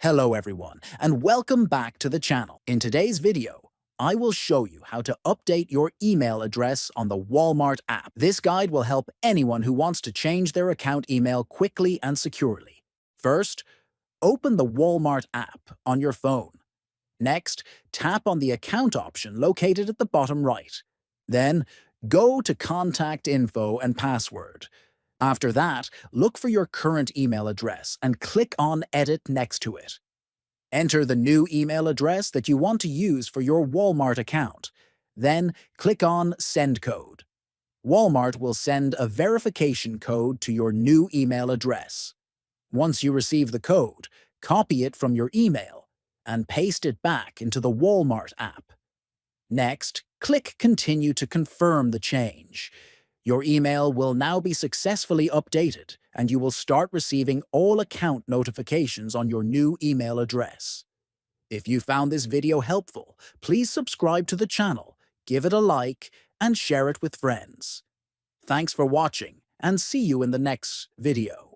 Hello everyone, and welcome back to the channel. In today's video, I will show you how to update your email address on the Walmart app. This guide will help anyone who wants to change their account email quickly and securely. First, open the Walmart app on your phone. Next, tap on the account option located at the bottom right. Then, go to Contact Info and Password. After that, look for your current email address and click on Edit next to it. Enter the new email address that you want to use for your Walmart account. Then, click on Send Code. Walmart will send a verification code to your new email address. Once you receive the code, copy it from your email and paste it back into the Walmart app. Next, click Continue to confirm the change. Your email will now be successfully updated, and you will start receiving all account notifications on your new email address. If you found this video helpful, please subscribe to the channel, give it a like, and share it with friends. Thanks for watching, and see you in the next video.